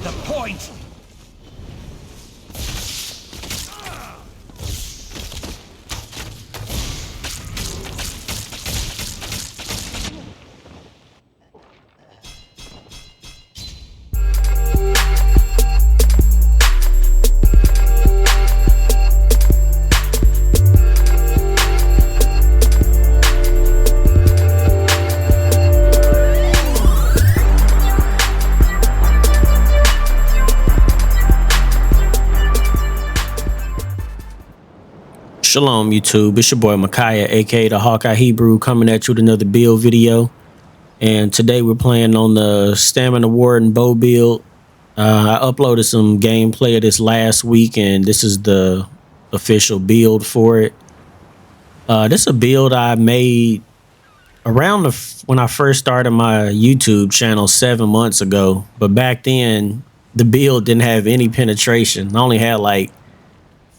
the point! Shalom YouTube, it's your boy Micaiah, aka the Hawkeye Hebrew, coming at you with another build video. And today we're playing on the Stamden Warden bow build. I uploaded some gameplay of this last week, and this is the official build for it. This is a build I made around when I first started my YouTube channel 7 months ago. But back then, the build didn't have any penetration. I only had like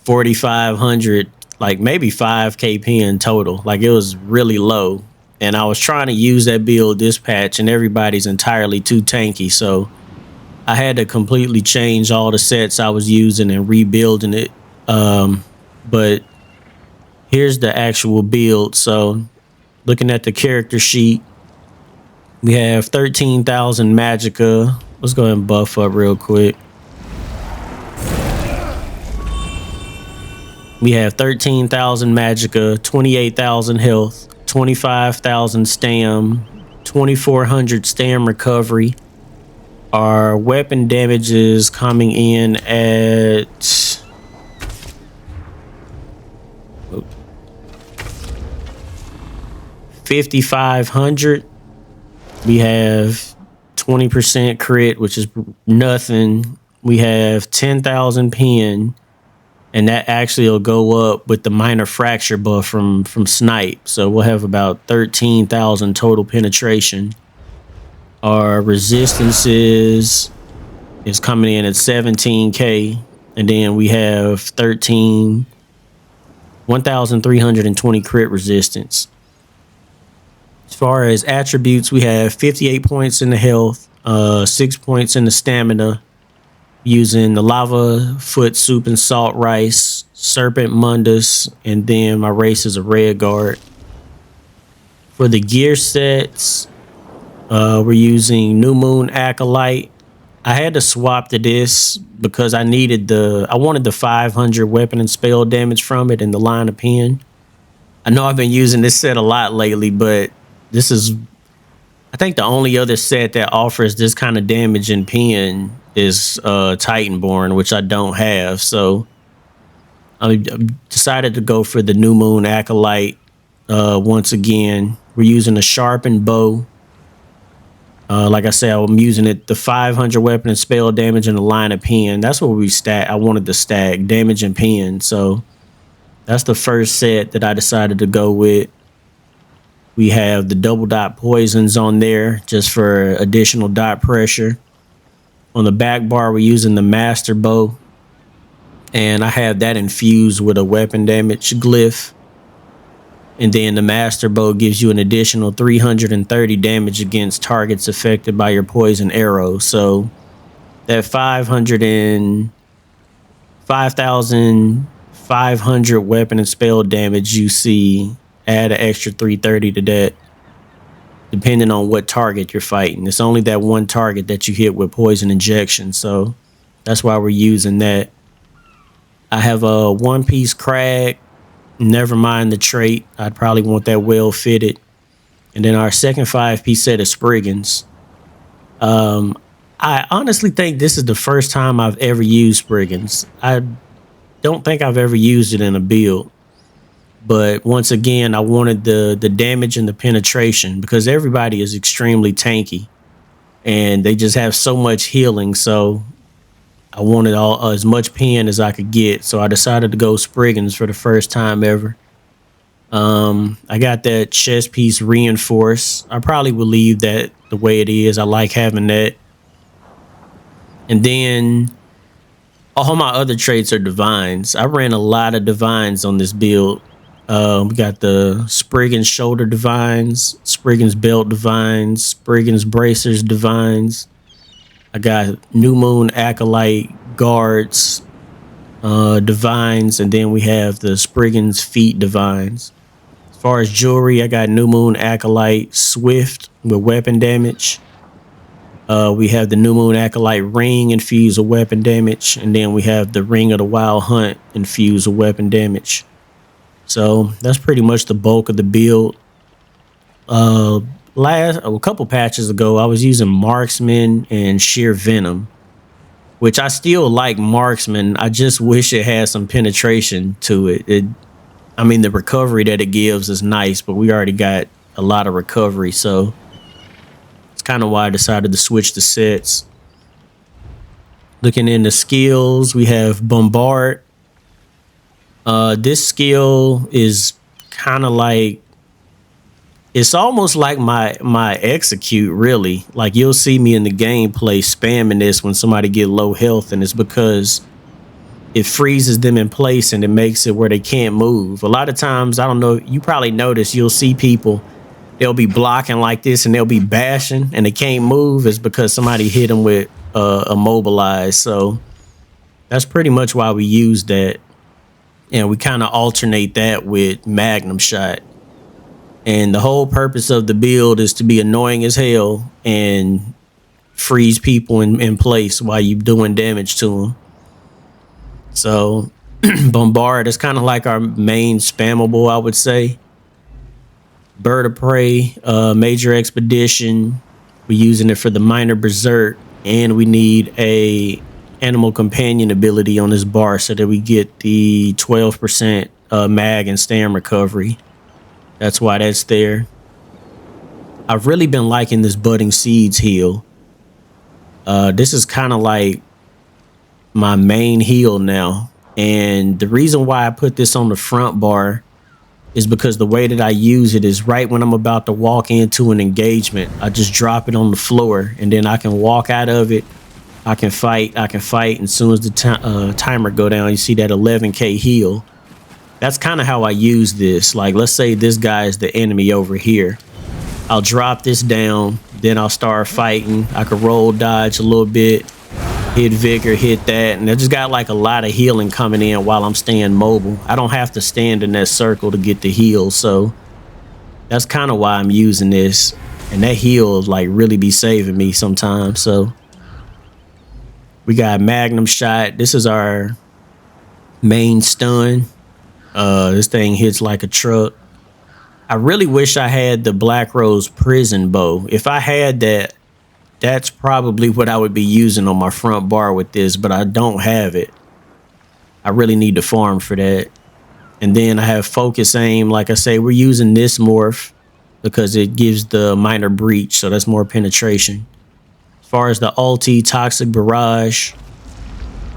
4,500, like maybe 5k pen total. Like it was really low, and I was trying to use that build this patch, and everybody's entirely too tanky, so I had to completely change all the sets I was using and rebuilding it. But here's the actual build. So looking at the character sheet, we have 13,000 magicka. Let's go ahead and buff up real quick. We have 13,000 magicka, 28,000 health, 25,000 stam, 2,400 stam recovery. Our weapon damage is coming in at 5,500. We have 20% crit, which is nothing. We have 10,000 pen. And that actually will go up with the minor fracture buff from snipe. So we'll have about 13,000 total penetration. Our resistance is coming in at 17k. And then we have 1,320 crit resistance. As far as attributes, we have 58 points in the health, 6 points in the stamina, using the lava foot soup and salt rice, serpent mundus, and then my race is a red guard. For the gear sets, we're using new moon acolyte. I had to swap to this because I wanted the 500 weapon and spell damage from it in the line of pen. I know I've been using this set a lot lately, but this is, I think, the only other set that offers this kind of damage in pen is Titanborn, which I don't have. So I decided to go for the new moon acolyte. Once again, we're using a sharpened bow. Like I said, I'm using the 500 weapon and spell damage in the line of pen. That's what we stack. I wanted to stack damage and pen, so that's the first set that I decided to go with. We have the double dot poisons on there just for additional dot pressure. On the back bar, we're using the master bow, and I have that infused with a weapon damage glyph. And then the master bow gives you an additional 330 damage against targets affected by your poison arrow. So that 5,500 weapon and spell damage you see, add an extra 330 to that, depending on what target you're fighting. It's only that one target that you hit with poison injection, so that's why we're using that. I have a one-piece crag. Never mind the trait. I'd probably want that well fitted. And then our second 5-piece set of Spriggans. I honestly think this is the first time I've ever used Spriggans. I don't think I've ever used it in a build. But once again, I wanted the damage and the penetration because everybody is extremely tanky and they just have so much healing. So I wanted as much pen as I could get. So I decided to go Spriggans for the first time ever. I got that chest piece reinforced. I probably will leave that the way it is. I like having that. And then all my other traits are divines. I ran a lot of divines on this build. We got the Spriggans shoulder divines, Spriggans belt divines, Spriggans bracers divines. I got New Moon Acolyte, Guards, Divines, and then we have the Spriggan's Feet Divines. As far as jewelry, I got New Moon Acolyte Swift with weapon damage. We have the New Moon Acolyte Ring infused with weapon damage, and then we have the Ring of the Wild Hunt infused with weapon damage. So that's pretty much the bulk of the build. A couple patches ago, I was using Marksman and Sheer Venom, which I still like Marksman. I just wish it had some penetration to it. I mean, the recovery that it gives is nice, but we already got a lot of recovery, so it's kind of why I decided to switch the sets. Looking into skills, we have Bombard. This skill is kind of like, it's almost like my execute, really. Like, you'll see me in the gameplay spamming this when somebody get low health, and it's because it freezes them in place and it makes it where they can't move. A lot of times, I don't know, you probably notice, you'll see people, they'll be blocking like this and they'll be bashing and they can't move. It's because somebody hit them with immobilized. So that's pretty much why we use that. And we kind of alternate that with Magnum Shot. And the whole purpose of the build is to be annoying as hell and freeze people in place while you're doing damage to them. So Bombard is kind of like our main spammable, I would say. Bird of Prey, Major Expedition. We're using it for the Minor Berserk, and we need a Animal Companion ability on this bar so that we get the 12% mag and stam recovery. That's why that's there. I've really been liking this Budding Seeds heal. This is kind of like my main heal now. And the reason why I put this on the front bar is because the way that I use it is right when I'm about to walk into an engagement, I just drop it on the floor and then I can walk out of it. I can fight. And as soon as the timer go down, you see that 11k heal. That's kind of how I use this. Like, let's say this guy is the enemy over here. I'll drop this down, then I'll start fighting. I could roll dodge a little bit, hit vigor, hit that, and I just got like a lot of healing coming in while I'm staying mobile. I don't have to stand in that circle to get the heal, so that's kind of why I'm using this. And that heal like really be saving me sometimes. So we got Magnum Shot. This is our main stun. This thing hits like a truck. I really wish I had the Black Rose Prison Bow. If I had that, that's probably what I would be using on my front bar with this, but I don't have it. I really need to farm for that. And then I have Focus Aim. Like I say, we're using this morph because it gives the Minor Breach, so that's more penetration. As far as the ulti, Toxic Barrage,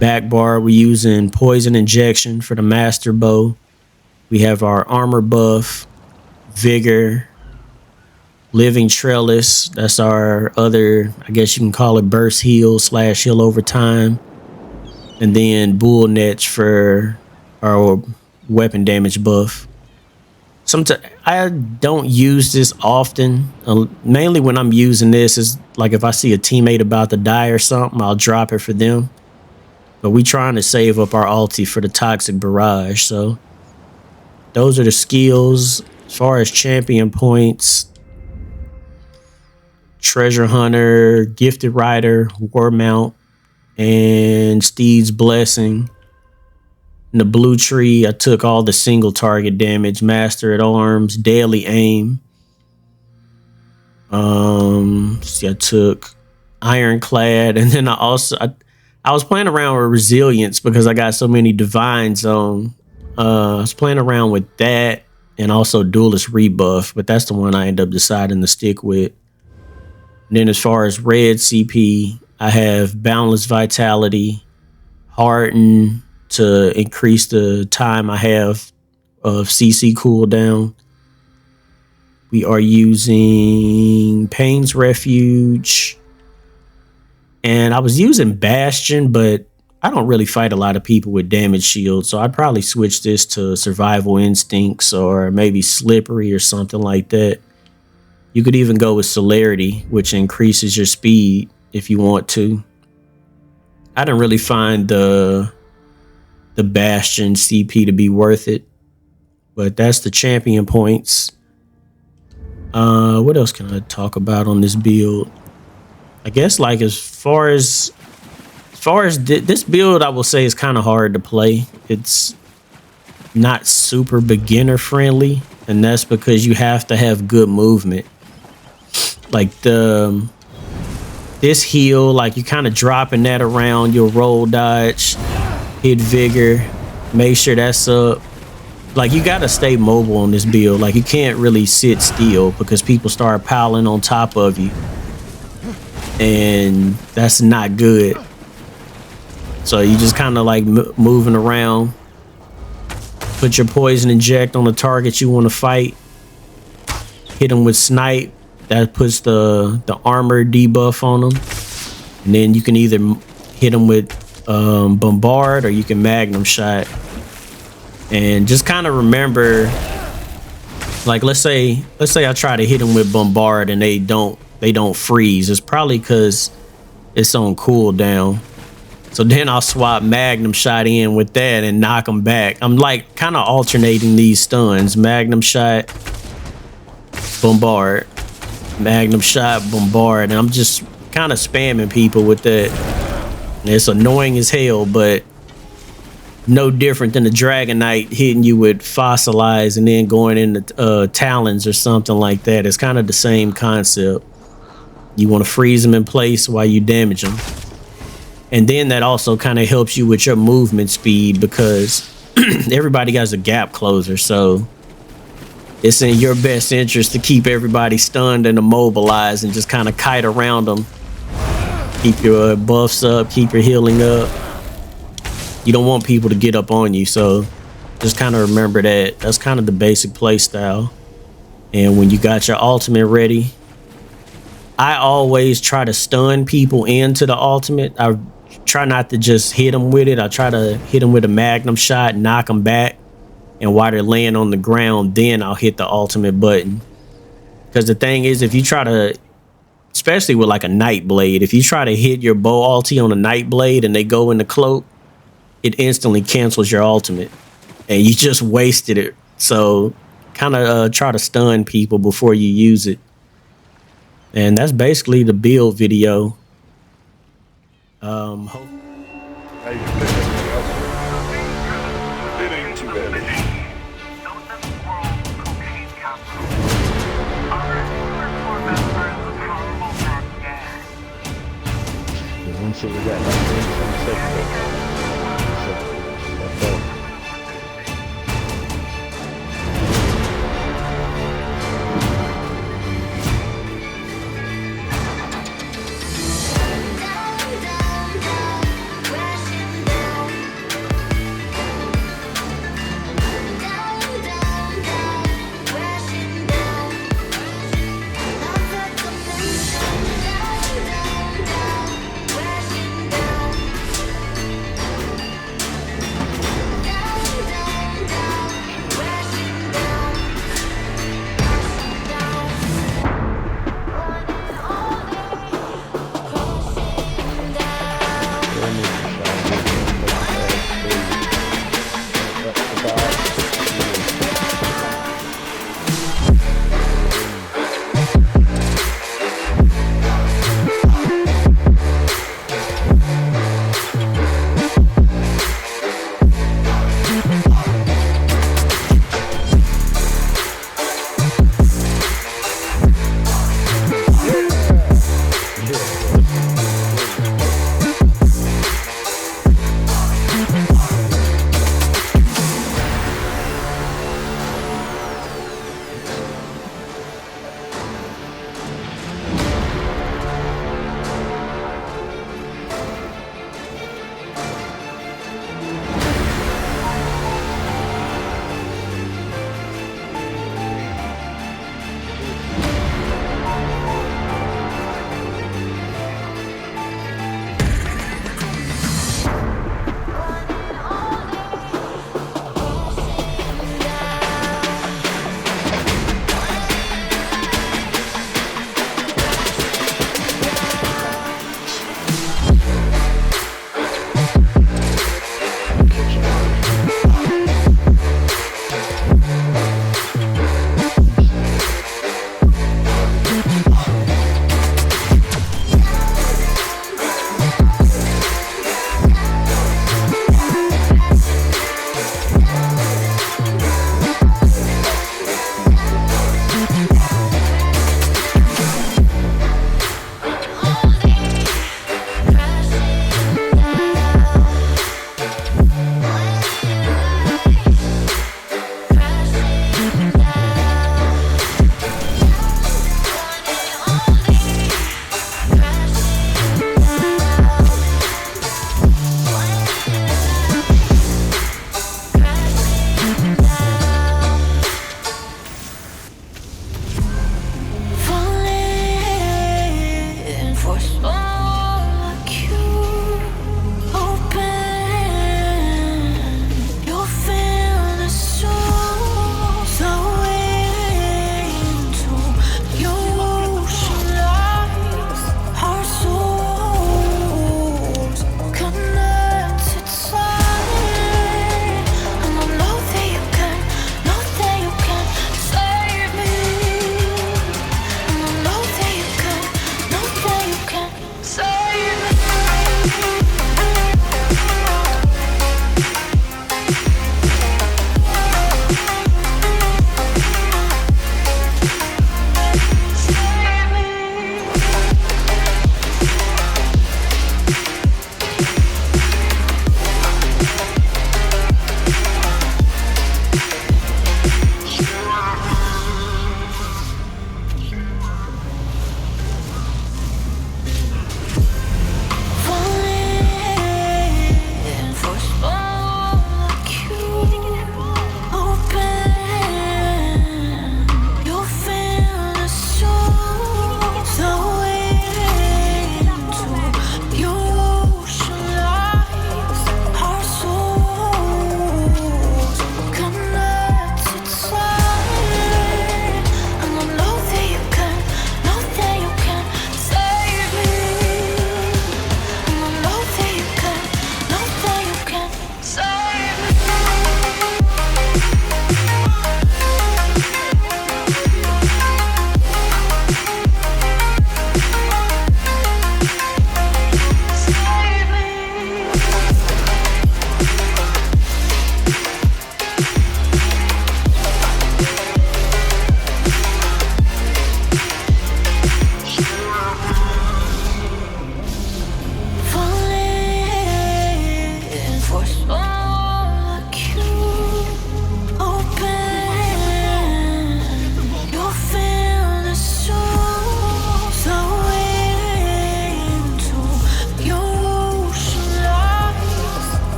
back bar, we're using Poison Injection for the Master Bow. We have our armor buff, Vigor, Living Trellis. That's our other, I guess you can call it burst heal / heal over time. And then Bull Netch for our weapon damage buff. Sometimes I don't use this often. Mainly when I'm using this is like if I see a teammate about to die or something, I'll drop it for them. But we trying to save up our ulti for the Toxic Barrage. So those are the skills. As far as champion points, Treasure Hunter, Gifted Rider, War Mount, and Steed's Blessing. In the blue tree, I took all the single target damage, Master at Arms, Daily Aim. See, I took Ironclad, and then I was playing around with Resilience because I got so many Divines on. I was playing around with that and also Duelist Rebuff, but that's the one I ended up deciding to stick with. And then as far as red CP, I have Boundless Vitality, Harden to increase the time I have of CC cooldown. We are using Pain's Refuge. And I was using Bastion, but I don't really fight a lot of people with damage shield, so I'd probably switch this to Survival Instincts or maybe Slippery or something like that. You could even go with Celerity, which increases your speed if you want to. I didn't really find the Bastion CP to be worth it, but that's the champion points. What else can I talk about on this build? I guess like as far as this build, I will say is kind of hard to play. It's not super beginner friendly, and that's because you have to have good movement. Like this heal, like you kind of dropping that around your roll dodge, hit vigor, make sure that's up. Like you gotta stay mobile on this build. Like you can't really sit still because people start piling on top of you, and that's not good. So you just kind of like moving around. Put your poison inject on the target you want to fight. Hit them with snipe. That puts the armor debuff on them. And then you can either hit them with bombard or you can magnum shot. And just kind of remember, like let's say I try to hit them with bombard and they don't freeze. It's probably because it's on cooldown. So then I'll swap magnum shot in with that and knock them back. I'm like kind of alternating these stuns. Magnum shot, bombard, magnum shot, bombard. And I'm just kind of spamming people with that. And it's annoying as hell, but no different than the Dragon Knight hitting you with fossilize and then going into talons or something like that. It's kind of the same concept. You want to freeze them in place while you damage them. And then that also kind of helps you with your movement speed because everybody has a gap closer. So it's in your best interest to keep everybody stunned and immobilized and just kind of kite around them. Keep your buffs up, keep your healing up. You don't want people to get up on you. So just kind of remember that. That's kind of the basic play style. And when you got your ultimate ready, I always try to stun people into the ultimate. I try not to just hit them with it. I try to hit them with a magnum shot, knock them back, and while they're laying on the ground, then I'll hit the ultimate button. Because the thing is, if you try to, especially with like a night blade, if you try to hit your bow ulti on a night blade and they go in the cloak, it instantly cancels your ultimate, and you just wasted it. So kind of try to stun people before you use it. And that's basically the build video. How you been? It ain't too bad. Once we got that,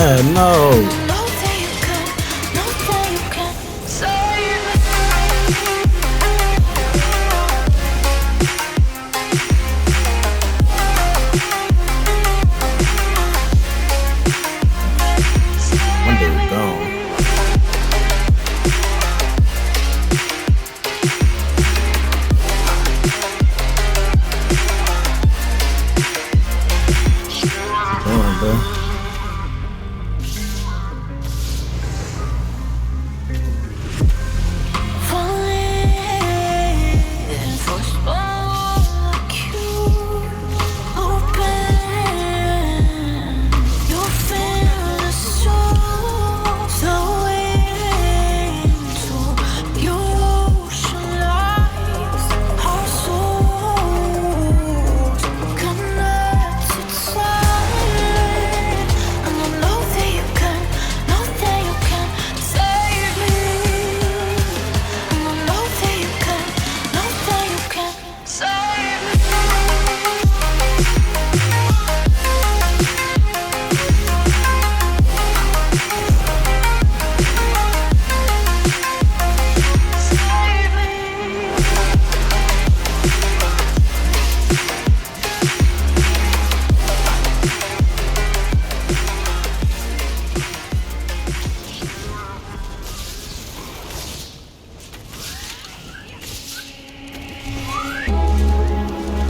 No. One dude gone. Come on, bro.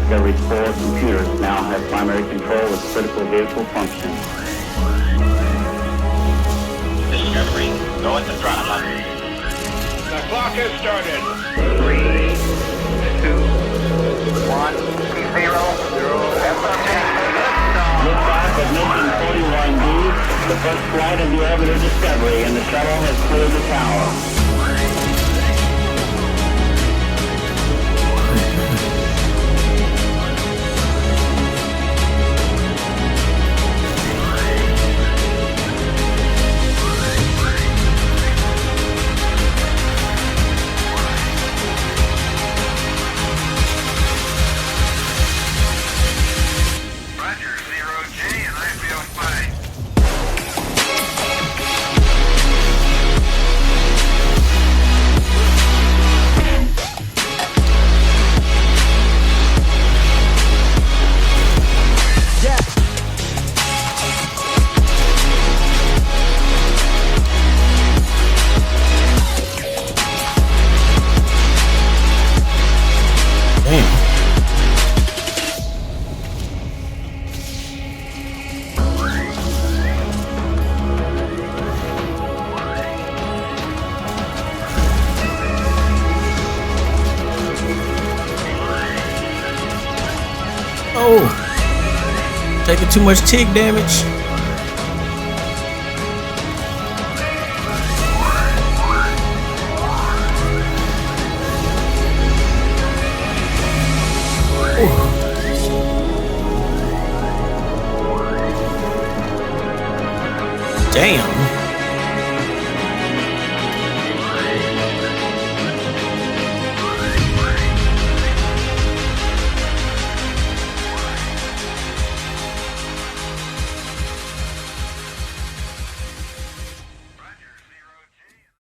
Discovery's 4 computers now have primary control of critical vehicle functions. Discovery, go at the throttle. The clock has started. 3, 2, 1, 0. Liftoff of mission 41B, the first flight of the orbiter Discovery, and the shuttle has cleared the tower. Oh, taking too much TIG damage. Damn.